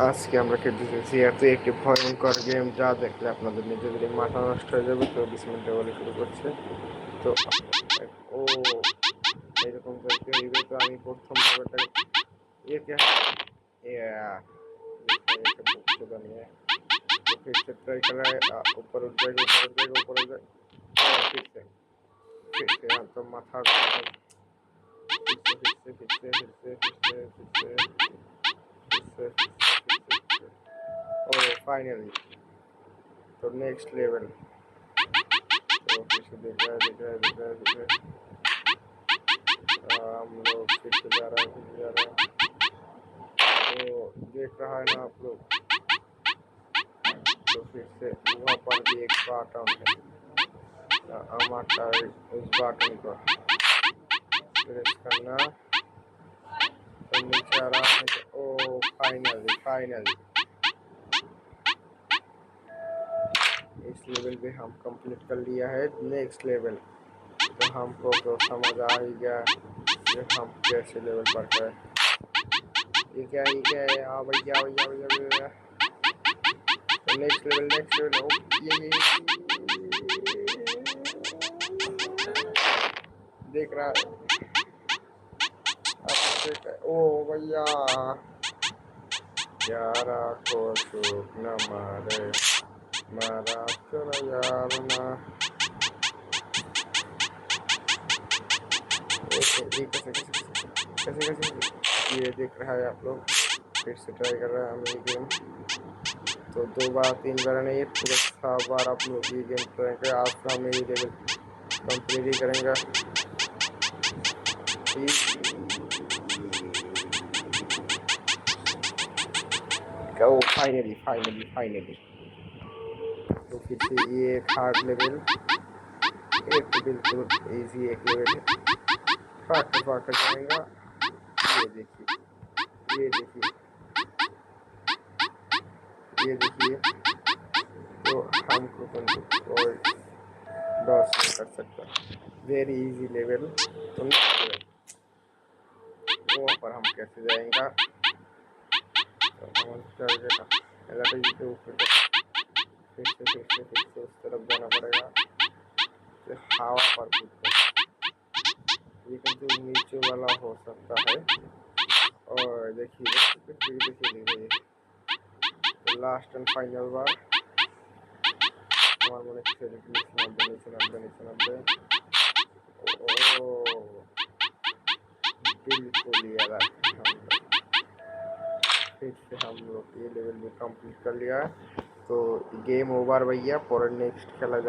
আজকে আমরা খেলতেছি যেহেতু একটি ভয়ঙ্কর গেম, যা দেখলে আপনাদের নিজেদের মাথা নষ্ট হয়ে যাবে। তো বিসমিল্লাহ বলে শুরু করছে। তো ও এরকম করতে হইবে। তো আমি প্রথম ব্যাপারটা একে बुक निए तो फिर से ट्राई करा है। ऊपर उठ जाएगा, ऊपर उठ जाएगा, ऊपर उठ जाएगा। फिर से यहाँ तो माथा ओह फाइनली तो नेक्स्ट लेवल। तो फिर से देख रहा है, देख रहा है, देख रहा है, देख रहा है। हम लोग फिर से जा रहा है, फिर से जा रहा है। तो देख रहा है ना आप लोग। तो फिर से वहाँ पर भी एक बटन है, हमारा उस बटन को प्रेस करना। तो नीचे आ रहा है। ओ फाइनली फाइनली इस लेवल पे हम कंप्लीट कर लिया है। नेक्स्ट लेवल तो हमको तो समझ आ ही गया कि हम कैसे लेवल पर है। ये क्या है, हाँ भैया भैया भैया भैया। तो नेक्स्ट लेवल हो ये देख रहा है। ओ भैया यारा को शूक न मारे मारा चलो यार ना। कैसे ये देख रहा है आप लोग। फिर से ट्राई कर रहा है हम ये गेम। तो 2 बार 3 बार नहीं, पूरा 6 बार आप लोग ये गेम करेंगे। आज हम ये लेवल कंप्लीट ही करेंगे। ओ फाइनली फाइनली फाइनली तो फिर से ये हार्ड लेवल, एक बिल्कुल इजी एक लेवल है। फाट जाएगा। ये देखिए, ये देखिए, ये देखिए। तो हमको कोई लॉस नहीं कर सकता। Very easy level. तो वहाँ पर हम कैसे जाएंगे। तो फिर से उस तरफ जाना पड़ेगा। तो हवा पर लेकिन जो नीचे वाला हो सकता है। और देखिए देखिए लास्ट एंड फाइनल बार हमारे मन से बिल्कुल यार फिर से हम लोग ये लेवल में कंप्लीट कर लिया है। तो गेम ओवर भैया। पर नेक्स्ट खेला जाए।